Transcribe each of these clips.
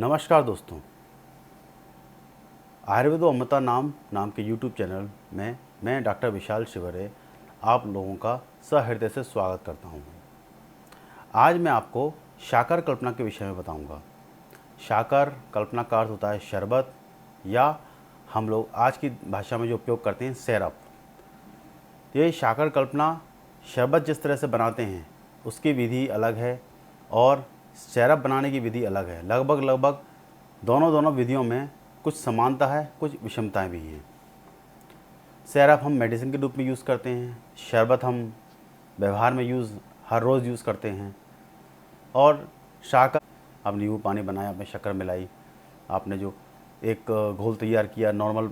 नमस्कार दोस्तों, आयुर्वेदो अमृता नाम के YouTube चैनल में मैं डॉक्टर विशाल शिवरे आप लोगों का सहृदय से स्वागत करता हूँ। आज मैं आपको शाकर कल्पना के विषय में बताऊँगा। शाकर कल्पना का अर्थ होता है शरबत, या हम लोग आज की भाषा में जो उपयोग करते हैं सिरप। ये शाकर कल्पना शरबत जिस तरह से बनाते हैं उसकी विधि अलग है और सिरप बनाने की विधि अलग है। लगभग दोनों विधियों में कुछ समानता है, कुछ विषमताएं भी हैं। सिरप हम मेडिसिन के रूप में यूज़ करते हैं, शरबत हम व्यवहार में हर रोज़ यूज़ करते हैं। और शाकर, आप नींबू पानी बनाया, आपने शक्कर मिलाई, आपने जो एक घोल तैयार किया नॉर्मल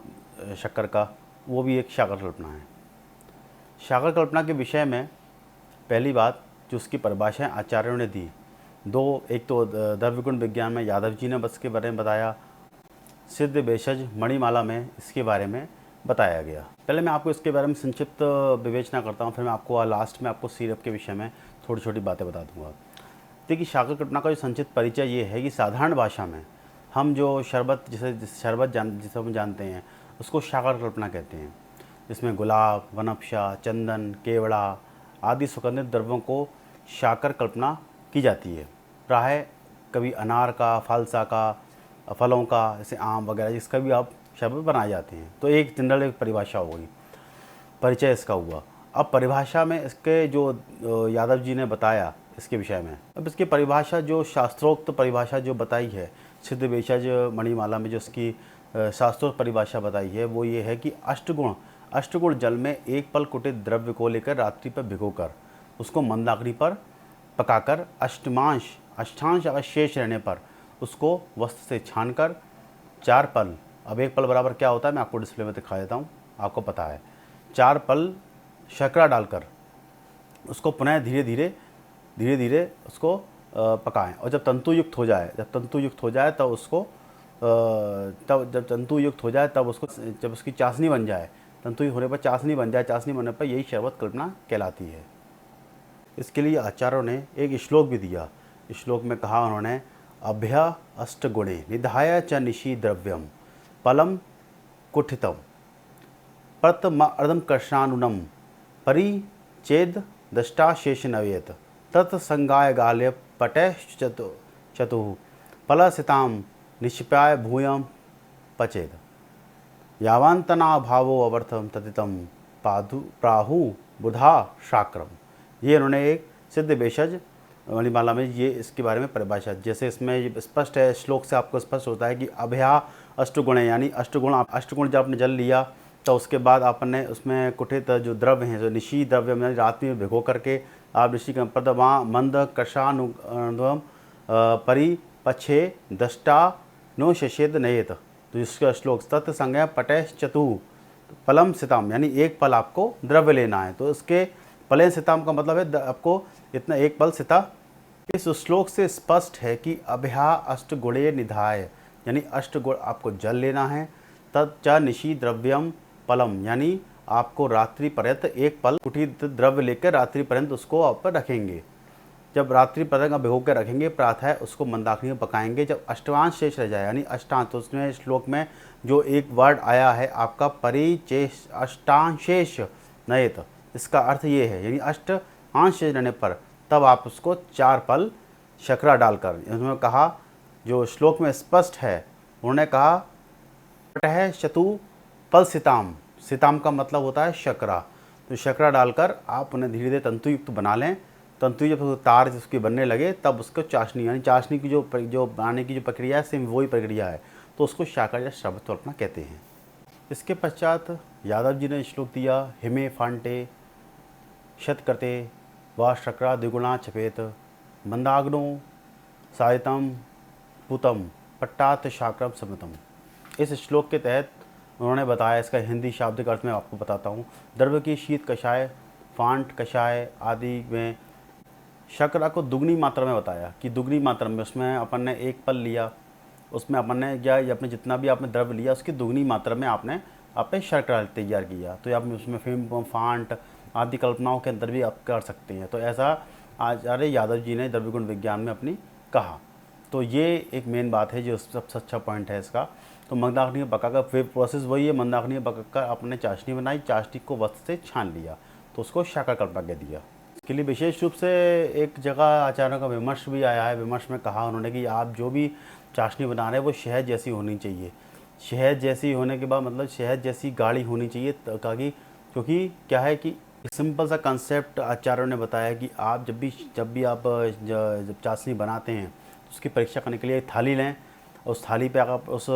शक्कर का, वो भी एक शाकर कल्पना है। शाकर कल्पना के विषय में पहली बात जो उसकी परिभाषाएं आचार्यों ने दी, एक तो द्रव्यगुण विज्ञान में यादव जी ने इसके बारे में बताया, सिद्ध भेषज मणिमाला में इसके बारे में बताया गया। पहले मैं आपको इसके बारे में संक्षिप्त विवेचना करता हूँ, फिर मैं आपको लास्ट में आपको सिरप के विषय में थोड़ी छोटी बातें बता दूंगा। देखिए, शाकर कल्पना का जो संक्षिप्त परिचय ये है कि साधारण भाषा में हम जो जिसे हम जानते हैं उसको शाकर कल्पना कहते हैं, जिसमें गुलाब, वनस्पति, चंदन, केवड़ा आदि सुगंधित द्रव्यों को शाकर कल्पना की जाती है। प्राय कभी अनार का, फालसा का, फलों का, जैसे आम वगैरह, जिसका भी आप शरबत बनाए जाते हैं। तो एक जनरल एक परिभाषा हो गई, परिचय इसका हुआ। अब परिभाषा में इसके जो यादव जी ने बताया इसके विषय में, अब इसकी परिभाषा जो शास्त्रोक्त परिभाषा जो बताई है सिद्ध भेषज मणिमाला में, जो इसकी शास्त्रोक्त परिभाषा बताई है वो ये है कि अष्टगुण जल में एक पल कुटित द्रव्य को लेकर रात्रि पर भिगोकर उसको मंदाग्नि पर पकाकर अष्टांश अगर शेष रहने पर उसको वस्त्र से छानकर 4 पल, अब 1 पल बराबर क्या होता है मैं आपको डिस्प्ले में दिखा देता हूँ, आपको पता है, 4 पल शर्करा डालकर उसको पुनः धीरे धीरे उसको पकाएं। और जब तंतु युक्त हो जाए तब उसको जब उसकी चाशनी बन जाए, तंतु होने पर चाशनी बन जाए, चाशनी बनने पर यही शरबत कल्पना कहलाती है। इसके लिए आचार्यों ने एक श्लोक भी दिया। श्लोक में कहा उन्होंने, अभ्य अष्टगुणे निधाय च निशी द्रव्यम पलम कुठितम प्रतमर्धम कृष्णानुनम परिचेद दष्टाशेष नवेत तत्संगाय गाल्य पटय चतुः फलसिताम निक्षिप्याय भूयम पचेद यावंतना भावो अवर्थम तदितम प्राहु बुधा शाक्रम। ये उन्होंने एक सिद्ध भेषज मणिमाला में ये इसके बारे में परिभाषा, जैसे इसमें स्पष्ट है, श्लोक से आपको स्पष्ट होता है कि अभ्या अष्टगुण है, यानी अष्टगुण जब आपने जल लिया तो उसके बाद आपने उसमें कुठित जो द्रव्य हैं, जो निशी द्रव्य में रात में भिगो करके आप ऋषि के पद वहाँ मंद कषानुगम परिपक्षे दष्टा नो शशेद नयेत, तो इसका श्लोक तत्संज्ञा पटय चतु पलम सिताम, यानी 1 पल आपको द्रव्य लेना है। तो इसके पलेन सिताम का मतलब है आपको इतना 1 पल सिता। इस श्लोक से स्पष्ट है कि अभ्या अष्टगुणे निधाय, यानी अष्टगुण आपको जल लेना है, तच्च निशी द्रव्यम पलम, यानी आपको रात्रि पर्यंत 1 पल कुटित द्रव्य लेकर रात्रि पर्यंत उसको आप पर रखेंगे। जब रात्रि पर्यंत भिगो कर रखेंगे, प्रातः उसको मंदाग्नि में पकाएंगे। जब अष्टांश शेष रह जाए, यानी अष्टांश, तो उसमें श्लोक में जो एक वर्ड आया है आपका परिचेष अष्टांशेष नयेत, इसका अर्थ ये है, यानी अष्टांश शेष रहने पर तब आप उसको 4 पल शर्करा डालकर, उन्होंने कहा जो श्लोक में स्पष्ट है, उन्होंने कहा पटह चतु पल सिताम का मतलब होता है शर्करा। तो शर्करा डालकर आप उन्हें धीरे धीरे तंतुयुक्त बना लें। तंतु जब तार उसकी बनने लगे तब उसको चाशनी, यानी चाशनी की जो बनाने की जो प्रक्रिया है सेम वही प्रक्रिया है, तो उसको शाकर या शरबत कल्पना कहते हैं। इसके पश्चात यादव जी ने श्लोक दिया, हिमे फांटे शतकृते व शर्करा द्विगुणा छपेत मंदाग्नो सायतम पुतम पट्टात शाक्रम समतम। इस श्लोक के तहत उन्होंने बताया, इसका हिंदी शाब्दिक अर्थ में आपको बताता हूँ। द्रव्य की शीत कषाय, फांट कषाय आदि में शर्करा को दुगनी मात्रा में बताया कि दुगनी मात्रा में उसमें अपन ने 1 पल लिया, उसमें अपन ने या अपने जितना भी आपने द्रव्य लिया उसकी दुगनी मात्रा में आपने शर्करा तैयार किया। तो आप उसमें फिल्म फांट आदि कल्पनाओं के अंदर भी आप कर सकते हैं। तो ऐसा आचार्य यादव जी ने द्रव्यगुण विज्ञान में अपनी कहा। तो ये एक मेन बात है जो सबसे अच्छा पॉइंट है इसका। तो मंदाकिनी को पकाकर, फिर प्रोसेस वही है, मंदाकिनी को पकाकर आपने चाशनी बनाई, चाशनी को वक्त से छान लिया तो उसको शक्कर कल्पा के दिया। इसके लिए विशेष रूप से एक जगह आचार्यों का विमर्श भी आया है। विमर्श में कहा उन्होंने कि आप जो भी चाशनी बना रहे हैं वो शहद जैसी होनी चाहिए। शहद जैसी होने के बाद मतलब शहद जैसी गाढ़ी होनी चाहिए, ताकि क्योंकि क्या है कि एक सिंपल सा कंसेप्ट आचार्यों ने बताया कि आप जब भी आप जब चाशनी बनाते हैं तो उसकी परीक्षा करने के लिए एक थाली लें, और उस थाली पे अगर उस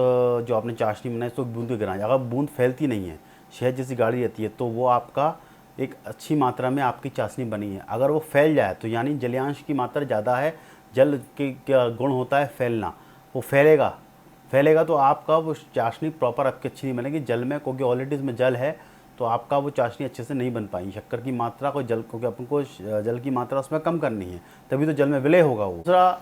जो आपने चाशनी बनाई तो बूंद गिराएं। अगर बूंद फैलती नहीं है, शहद जैसी गाढ़ी रहती है, तो वो आपका एक अच्छी मात्रा में आपकी चाशनी बनी है। अगर वो फैल जाए तो यानी जलीयांश की मात्रा ज़्यादा है, जल के क्या गुण होता है फैलना, वो फैलेगा तो आपका वो चाशनी प्रॉपर आपकी अच्छी नहीं बनेगी। जल में, क्योंकि ऑलरेडी इसमें जल है, तो आपका वो चाशनी अच्छे से नहीं बन पाई। शक्कर की मात्रा को जल, क्योंकि अपन को जल की मात्रा उसमें कम करनी है, तभी तो जल में विलय होगा वो। दूसरा,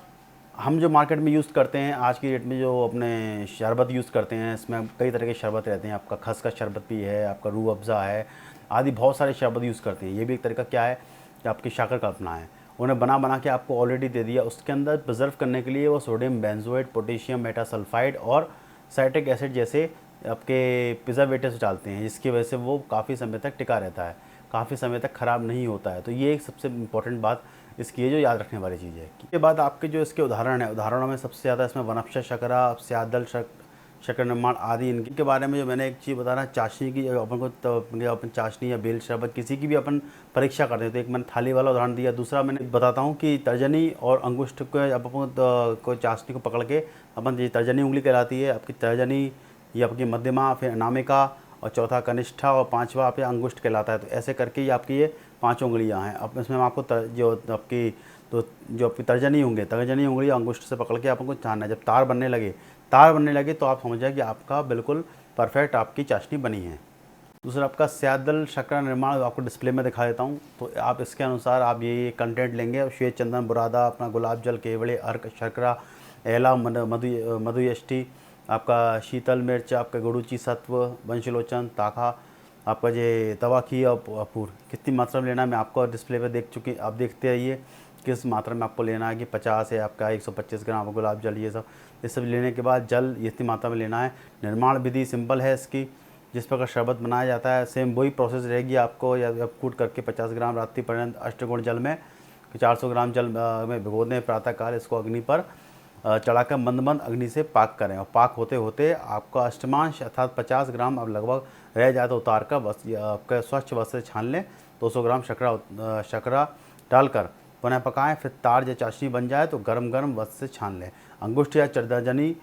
हम जो मार्केट में यूज़ करते हैं आज की डेट में, जो अपने शरबत यूज़ करते हैं, इसमें कई तरह के शरबत रहते हैं। आपका खसखस शरबत भी है, आपका रूह अफ़ज़ा है, आदि बहुत सारे शरबत यूज़ करते हैं। ये भी एक तरीका क्या है कि आपकी शक्कर कल्पना है। उन्हें बना के आपको ऑलरेडी दे दिया, उसके अंदर प्रिजर्व करने के लिए वो सोडियम बेंजोएट, पोटेशियम मेटासल्फाइड और साइट्रिक एसिड जैसे आपके प्रिजर्वेटिव्स डालते हैं, जिसकी वजह से वो काफ़ी समय तक टिका रहता है, काफ़ी समय तक ख़राब नहीं होता है। तो ये एक सबसे इम्पोर्टेंट बात इसकी है जो याद रखने वाली चीज़ है। इसके बाद आपके जो इसके उदाहरण है, उदाहरणों में सबसे ज़्यादा इसमें वनस्पति शर्करा, स्यादल शक्कर निर्माण आदि, इनके बारे में जो मैंने एक चीज़ बता रहा, चाशनी की अपन को तो अपन चाशनी या बेल शरबत किसी की भी अपन परीक्षा करते हैं, तो एक मैंने थाली वाला उदाहरण दिया। दूसरा मैंने बताता हूँ कि तर्जनी और अंगुष्ठ को अपन को चाशनी को पकड़ के अपन, ये तर्जनी उंगली कहलाती है आपकी, तर्जनी ये आपकी मध्यमा, फिर अनामिका, और चौथा कनिष्ठा, और पाँचवा आपके अंगुष्ठ कहलाता है। तो ऐसे करके ये आपकी ये 5 उंगलियाँ हैं। अब इसमें आपको जो आपकी तर्जनी होंगे, तर्जनी उंगली अंगुष्ठ से पकड़ के आपको छानना है। जब तार बनने लगे तो आप समझ जाए कि आपका बिल्कुल परफेक्ट आपकी चाशनी बनी है। दूसरा आपका स्यादल शक्कर निर्माण आपको डिस्प्ले में दिखा देता हूँ। तो आप इसके अनुसार आप ये कंटेंट लेंगे, श्वेत चंदन, बुरादा, अपना गुलाब जल, केवड़े, अर्क, शर्करा, एला, मधुयष्टि, आपका शीतल मिर्च, आपका गुड़ूची सत्व, वंशलोचन, ताखा, आपका ये तवाखी और अपूर। कितनी मात्रा में लेना है मैं आपको डिस्प्ले पे देख चुकी, आप देखते रहिए किस मात्रा में आपको लेना है, कि 50 है आपका 125 ग्राम गुलाब जल, ये सब लेने के बाद जल इतनी मात्रा में लेना है। निर्माण विधि सिंपल है इसकी, जिस प्रकार शरबत बनाया जाता है सेम वही प्रोसेस रहेगी आपको। या कूट करके 50 ग्राम रात्रि पर्यंत अष्टगुण जल में 400 ग्राम जल में भिगो दें। प्रातःकाल इसको अग्नि पर चढ़ाकर मंद मंद अग्नि से पाक करें, और पाक होते होते आपका अष्टमांश अर्थात 50 ग्राम अब लगभग रह जाए तो उतार कर आपका स्वच्छ वस्त्र से छान लें। 200 ग्राम शर्करा डालकर पुनः पकाएं। फिर तार या चाशनी बन जाए तो गरम गरम वस्त्र से छान लें। अंगुष्ठ या तर्जनी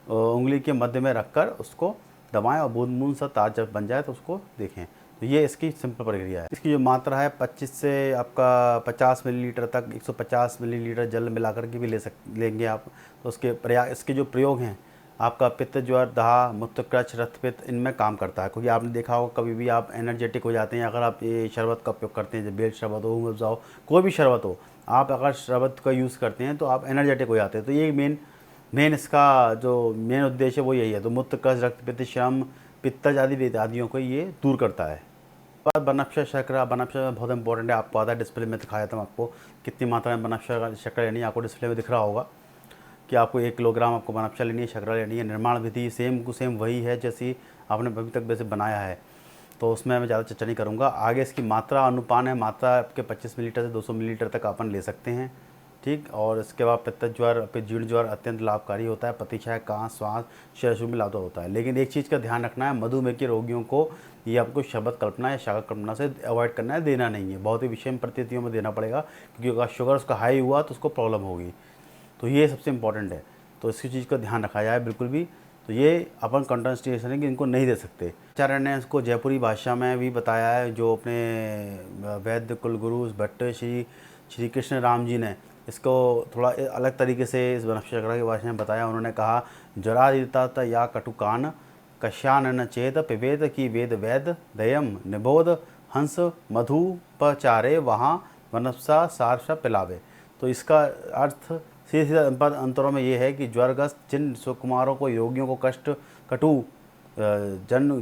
उंगली के मध्य में रखकर उसको दबाएं, और बूंद बूंद सा तार जब बन जाए तो उसको देखें। तो ये इसकी सिंपल प्रक्रिया है। इसकी जो मात्रा है 25 से आपका 50 मिलीलीटर तक, 150 मिलीलीटर जल मिलाकर के भी लेंगे आप। तो इसके जो प्रयोग हैं, आपका पित्त, ज्वर, दाह, मूत्रक्रच, रक्तपित्त, इनमें काम करता है। क्योंकि आपने देखा होगा कभी भी आप एनर्जेटिक हो जाते हैं अगर आप ये शरबत का उपयोग करते हैं, जब बेल शरबत हो, रूह अफ़ज़ा हो, कोई भी शरबत हो, आप अगर शरबत का यूज़ करते हैं तो आप एनर्जेटिक हो जाते हैं। तो ये मेन इसका जो मेन उद्देश्य है वो यही है। तो मूत्रक्रच, रक्तपित्त, श्रम, पित्तज आदियों को ये दूर करता है। बाद बनफशा शर्करा, बनफशा बहुत इंपॉर्टेंट है, आपको आधा डिस्प्ले में दिखाया था आपको कितनी मात्रा में बनफशा शर्करा लेनी है। आपको डिस्प्ले में दिख रहा होगा कि आपको 1 किलोग्राम आपको बनफशा लेनी है, शर्करा लेनी है। निर्माण विधि सेम टू सेम वही है जैसी आपने अभी तक वैसे बनाया है, तो उसमें मैं ज़्यादा चर्चा नहीं करूँगा। आगे इसकी मात्रा अनुपान है, मात्रा आपके 25 मिलीलीटर से 200 मिलीलीटर तक अपन ले सकते हैं, ठीक। और इसके बाद पित्त ज्वर, फिर जीर्ण ज्वर अत्यंत लाभकारी होता है। प्रतिक्षय, कांस, श्वास, शरीर में लाभ होता है। लेकिन एक चीज़ का ध्यान रखना है, मधुमेह के रोगियों को ये आपको शरबत कल्पना या शक्कर कल्पना से अवॉइड करना है, देना नहीं है। बहुत ही विषम परिस्थितियों में देना पड़ेगा, क्योंकि अगर शुगर उसका हाई हुआ तो उसको प्रॉब्लम होगी। तो ये सबसे इम्पॉर्टेंट है, तो इसकी चीज़ का ध्यान रखा जाए बिल्कुल भी। तो ये अपन कंट्रास्टेशन है कि इनको नहीं दे सकते। आचार्य ने इसको जयपुरी भाषा में भी बताया है, जो अपने वैद्य कुलगुरु भट्ट श्री कृष्ण राम जी ने इसको थोड़ा अलग तरीके से इस बनफशा शर्करा की भाषा में बताया। उन्होंने कहा, जरादिता या कटुकान कश्यान चेत पिबेद की वेद वैद दयम निबोध हंस मधुपचारे वहाँ बनफशा सार पिलावे। तो इसका अर्थ सीधे सीधे अंतरों में ये है कि ज्वरग्रस्त जिन सुकुमारों को, रोगियों को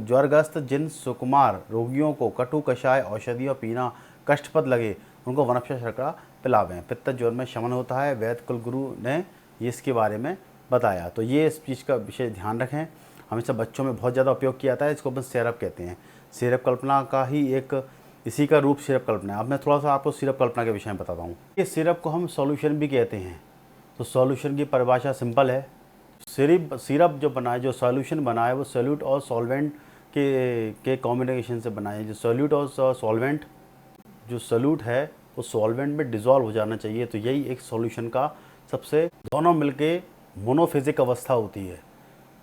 ज्वरग्रस्त जिन सुकुमार रोगियों को कटु कषाय औषधियों पीना कष्टप्रद लगे, उनको बनफशा शर्करा पिलावें। पित्त ज्वर में शमन होता है। वैद्य कुलगुरु ने ये इसके बारे में बताया। तो ये इस चीज़ का विशेष ध्यान रखें। हमेशा बच्चों में बहुत ज़्यादा उपयोग किया जाता है, इसको अपन सिरप कहते हैं। सिरप कल्पना का ही एक इसी का रूप सिरप कल्पना है। अब मैं थोड़ा सा आपको सिरप कल्पना के विषय में बताता हूँ। ये सिरप को हम सॉल्यूशन भी कहते हैं। तो सॉल्यूशन की परिभाषा सिंपल है। सिरप जो बना है, जो सॉल्यूशन बना है, वो सोल्यूट और सॉल्वेंट के कॉम्बिनेशन से बना है। जो सोल्यूट और सॉल्वेंट, जो सोल्यूट है वो सॉल्वेंट में डिज़ोल्व हो जाना चाहिए। तो यही एक सॉल्यूशन का सबसे दोनों मिलके मोनोफिजिक अवस्था होती है।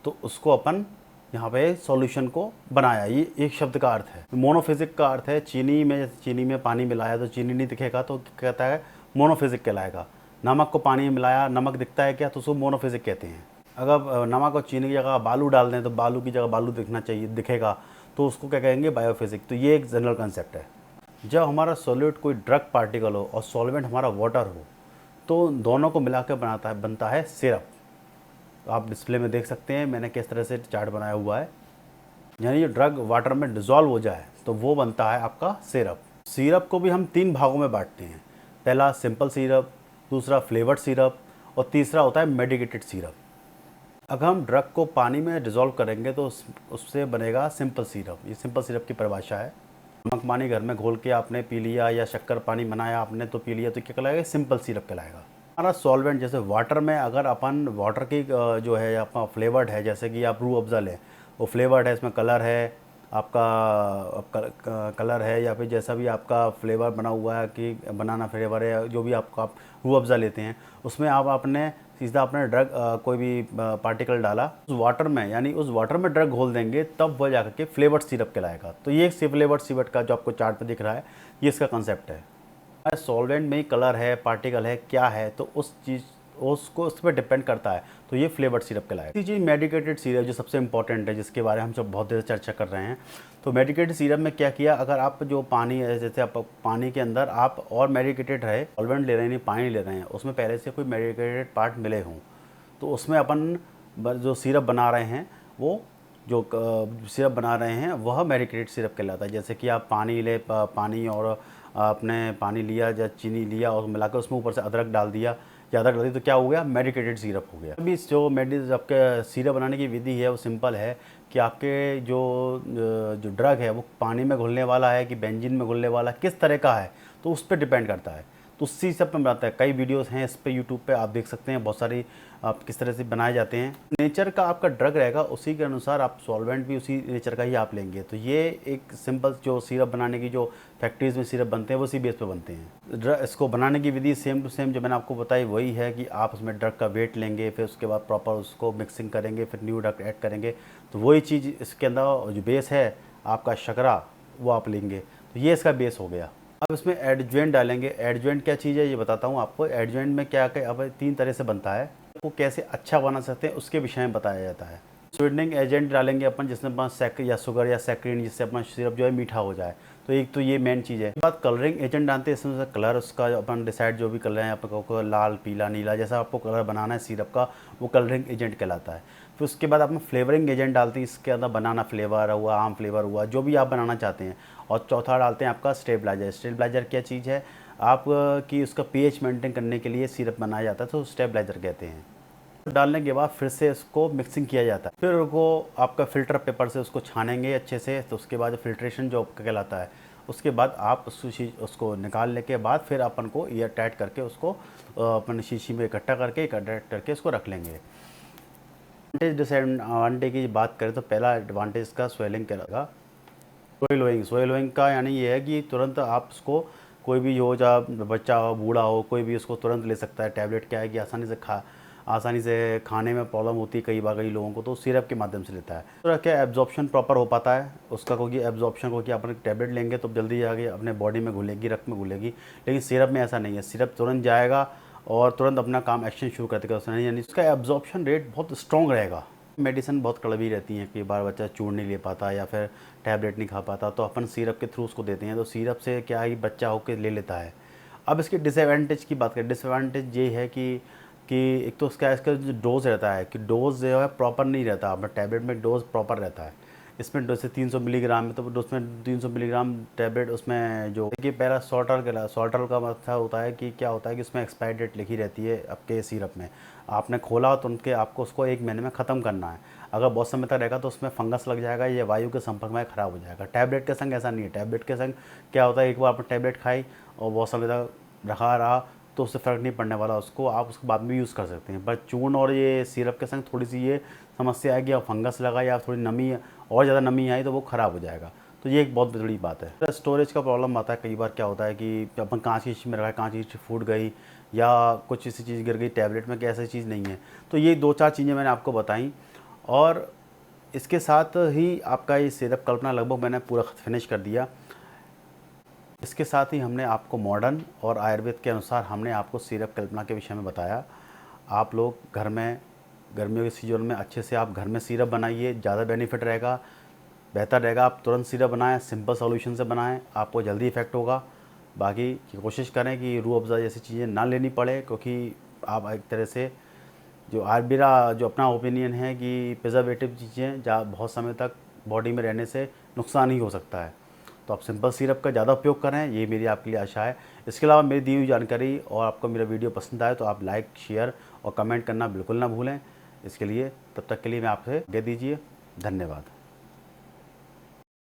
तो उसको अपन यहाँ पे सॉल्यूशन को बनाया, ये एक शब्द का अर्थ है। मोनोफिजिक का अर्थ है चीनी में पानी मिलाया तो चीनी नहीं दिखेगा, तो कहता है मोनोफिजिक कहलाएगा। नमक को पानी में मिलाया, नमक दिखता है क्या, तो उसको मोनोफिजिक कहते हैं। अगर नमक और चीनी की जगह बालू डाल दें तो बालू की जगह बालू दिखेगा, तो उसको क्या कहेंगे, बायोफिजिक। तो ये एक जनरल कंसेप्ट है। जब हमारा सॉल्यूट कोई ड्रग पार्टिकल हो और सॉल्वेंट हमारा वाटर हो, तो दोनों को मिलाकर बनता है सिरप। आप डिस्प्ले में देख सकते हैं मैंने किस तरह से चार्ट बनाया हुआ है। यानी ये ड्रग वाटर में डिज़ोल्व हो जाए तो वो बनता है आपका सिरप। सिरप को भी हम 3 भागों में बांटते हैं। पहला सिंपल सिरप, दूसरा फ्लेवर्ड सिरप और तीसरा होता है मेडिकेटेड सिरप। अगर हम ड्रग को पानी में डिज़ोल्व करेंगे तो उससे बनेगा सिंपल सिरप। ये सिंपल सिरप की परिभाषा है। नमक पानी घर में घोल के आपने पी लिया या शक्कर पानी बनाया आपने तो पी लिया, तो क्या कहलाएगा, सिंपल सिरप कहलाएगा। हमारा सॉल्वेंट जैसे वाटर में, अगर अपन वाटर की जो है आपका फ्लेवर्ड है, जैसे कि आप रूह अफ़ज़ा लें, वो फ्लेवर्ड है, इसमें कलर है, आपका कलर है, या फिर जैसा भी आपका फ्लेवर बना हुआ है कि बनाना फ्लेवर है, जो भी आप रूह अफ़ज़ा लेते हैं, उसमें आपने ड्रग कोई भी पार्टिकल डाला उस वाटर में, यानी उस वाटर में ड्रग घोल देंगे, तब वह जाकर के फ्लेवर्ड सिरप कहलाएगा। तो ये फ्लेवर्ड सिरप का जो आपको चार्ट पे दिख रहा है, ये इसका कंसेप्ट है। सॉल्वेंट में ही कलर है, पार्टिकल है, क्या है, तो उस पर डिपेंड करता है। तो ये फ्लेवर्ड सिरप कहलाएगा। तीसरी चीज़ मेडिकेटेड सिरप, जो सबसे इंपॉर्टेंट है, जिसके बारे में हम सब बहुत देर से चर्चा कर रहे हैं। तो मेडिकेटेड सिरप में क्या किया, अगर आप जो पानी है, जैसे आप पानी के अंदर आप और मेडिकेटेड है, सॉल्वेंट ले रहे हैं, नहीं पानी ले रहे हैं, उसमें पहले से कोई मेडिकेटेड पार्ट मिले हों, तो उसमें अपन जो सिरप बना रहे हैं, वो जो सिरप बना रहे हैं वह मेडिकेटेड सिरप कहलाता है। जैसे कि आप पानी और आपने पानी लिया या चीनी लिया और मिलाकर उसमें ऊपर से अदरक डाल दिया, तो क्या हो गया, मेडिकेटेड सिरप हो गया। अभी जो आपके सिरप बनाने की विधि है वो सिंपल है कि आपके जो ड्रग है वो पानी में घुलने वाला है कि बेंजीन में घुलने वाला है, किस तरह का है, तो उस पर डिपेंड करता है। तो उसी सब में बनाता है। कई वीडियोस हैं इस पे यूट्यूब पे, आप देख सकते हैं बहुत सारी, आप किस तरह से बनाए जाते हैं। नेचर का आपका ड्रग रहेगा उसी के अनुसार आप सॉल्वेंट भी उसी नेचर का ही आप लेंगे। तो ये एक सिंपल जो सिरप बनाने की जो फैक्ट्रीज़ में सिरप बनते हैं वो उसी बेस पे बनते हैं। इसको बनाने की विधि सेम टू सेम जो मैंने आपको बताई वही है कि आप उसमें ड्रग का वेट लेंगे, फिर उसके बाद प्रॉपर उसको मिक्सिंग करेंगे, फिर न्यू ड्रग ऐड करेंगे। तो वही चीज़ इसके अंदर जो बेस है आपका शकरा, वो आप लेंगे। तो ये इसका बेस हो गया। अब इसमें एडजुवेंट डालेंगे। एडजुवेंट क्या चीज़ है ये बताता हूँ आपको। एडजुवेंट में क्या अब 3 तरह से बनता है, वो कैसे अच्छा बना सकते हैं उसके विषय में बताया जाता है। स्वीटनिंग एजेंट डालेंगे अपन, जिसमें अपन या शुगर या सैक्रिन, जिससे अपना सिरप जो है मीठा हो जाए। तो एक तो ये मेन चीज़ है। बात कलरिंग एजेंट डालते हैं, इसमें कलर उसका अपन डिसाइड जो भी कलर है आपको, लाल पीला नीला जैसा आपको कलर बनाना है सिरप का, वो कलरिंग एजेंट कहलाता है। फिर उसके बाद आप फ्लेवरिंग एजेंट डालते हैं, इसके अंदर बनाना फ्लेवर हुआ, आम फ्लेवर हुआ, जो भी आप बनाना चाहते हैं। और चौथा डालते हैं आपका स्टेबलाइजर। स्टेबलाइजर क्या चीज़ है, आप कि उसका पीएच मेंटेन करने के लिए सिरप बनाया जाता है, तो स्टेबलाइजर कहते हैं। डालने के बाद फिर से इसको मिक्सिंग किया जाता है। फिर उसको आपका फ़िल्टर पेपर से उसको छानेंगे अच्छे से। तो उसके बाद फिल्ट्रेशन जो कहलाता है, उसके बाद आप उसको निकालने के बाद फिर अपन को ईयर टाइट करके उसको अपन शीशी में इकट्ठा करके उसको रख लेंगे। एडवांटेज डिसएडवांटेज की बात करें तो पहला एडवांटेज का स्वेलिंग कहलाएगा। सोइलोइंग का यानी ये है कि तुरंत आप उसको, कोई भी हो, चाहे बच्चा हो बूढ़ा हो, कोई भी उसको तुरंत ले सकता है। टैबलेट क्या है कि आसानी से खाने में प्रॉब्लम होती है कई लोगों को, तो सिरप के माध्यम से लेता है। तो क्या एब्जॉर्प्शन प्रॉपर हो पाता है उसका, क्योंकि एब्जॉर्प्शन को कि अपन टैबलेट लेंगे तो जल्दी आगे अपने बॉडी में घुलेगी, रक्त में घुलेगी। लेकिन सिरप में ऐसा नहीं है, सिरप तुरंत जाएगा और तुरंत अपना काम एक्शन शुरू कर देगा। यानी उसका एब्जॉर्प्शन रेट बहुत स्ट्रॉन्ग रहेगा। मेडिसिन बहुत कड़वी रहती हैं, कई बार बच्चा चूर्ण नहीं ले पाता या फिर टैबलेट नहीं खा पाता, तो अपन सिरप के थ्रू उसको देते हैं। तो सिरप से क्या है कि बच्चा होकर ले लेता है। अब इसके डिसएडवांटेज की बात करें, डिसएडवांटेज ये है कि एक तो इसका जो डोज़ रहता है कि डोज़ जो है प्रॉपर नहीं रहता। अपना टैबलेट में डोज़ प्रॉपर रहता है, इसमें डोज 300 मिलीग्राम है, तो उसमें 300 मिलीग्राम टैबलेट उसमें जो देखिए पहला सॉल्टल का मतलब होता है कि क्या होता है कि उसमें एक्सपायरी डेट लिखी रहती है आपके सिरप में। आपने खोला तो उनके आपको उसको 1 महीने में ख़त्म करना है। अगर बहुत समय तक रहेगा तो उसमें फंगस लग जाएगा, ये वायु के संपर्क में ख़राब हो जाएगा। टैबलेट के संग ऐसा नहीं है। टैबलेट के संग क्या होता है, एक बार आपने टैबलेट खाई और बहुत समय तक रखा रहा तो उससे फ़र्क नहीं पड़ने वाला, उसको आप उसके बाद में भी यूज़ कर सकते हैं। पर चूर्ण और ये सिरप के संग थोड़ी सी ये समस्या है कि अब फंगस लगा या थोड़ी नमी और ज़्यादा नमी आई तो वो ख़राब हो जाएगा। तो ये एक बहुत बड़ी बात है। स्टोरेज का प्रॉब्लम आता है, कई बार क्या होता है कि अपन कांच की चीज़ में रखा है, कांच की चीज़ फूट गई या कुछ ऐसी चीज़ गिर गई टैबलेट में कि ऐसी चीज़ नहीं है। तो ये 2-4 चीज़ें मैंने आपको बताई और इसके साथ ही आपका ये सिरप कल्पना लगभग मैंने पूरा फिनिश कर दिया। इसके साथ ही हमने आपको मॉडर्न और आयुर्वेद के अनुसार हमने आपको सिरप कल्पना के विषय में बताया। आप लोग घर में गर्मियों के सीजन में अच्छे से आप घर में सिरप बनाइए, ज़्यादा बेनिफिट रहेगा, बेहतर रहेगा। आप तुरंत सिरप बनाएं, सिंपल सॉल्यूशन से बनाएं, आपको जल्दी इफेक्ट होगा। बाकी कोशिश करें कि रूह अफ़ज़ा जैसी चीज़ें ना लेनी पड़े, क्योंकि आप एक तरह से जो मेरा जो अपना ओपिनियन है कि प्रिजर्वेटिव चीज़ें बहुत समय तक बॉडी में रहने से नुकसान ही हो सकता है। तो आप सिंपल सिरप का ज़्यादा उपयोग करें, ये मेरी आपके लिए आशा है। इसके अलावा मेरी दी हुई जानकारी और आपको मेरा वीडियो पसंद आए तो आप लाइक, शेयर और कमेंट करना बिल्कुल ना भूलें। इसके लिए तब तक के लिए मैं आपसे आज्ञा दीजिए। धन्यवाद।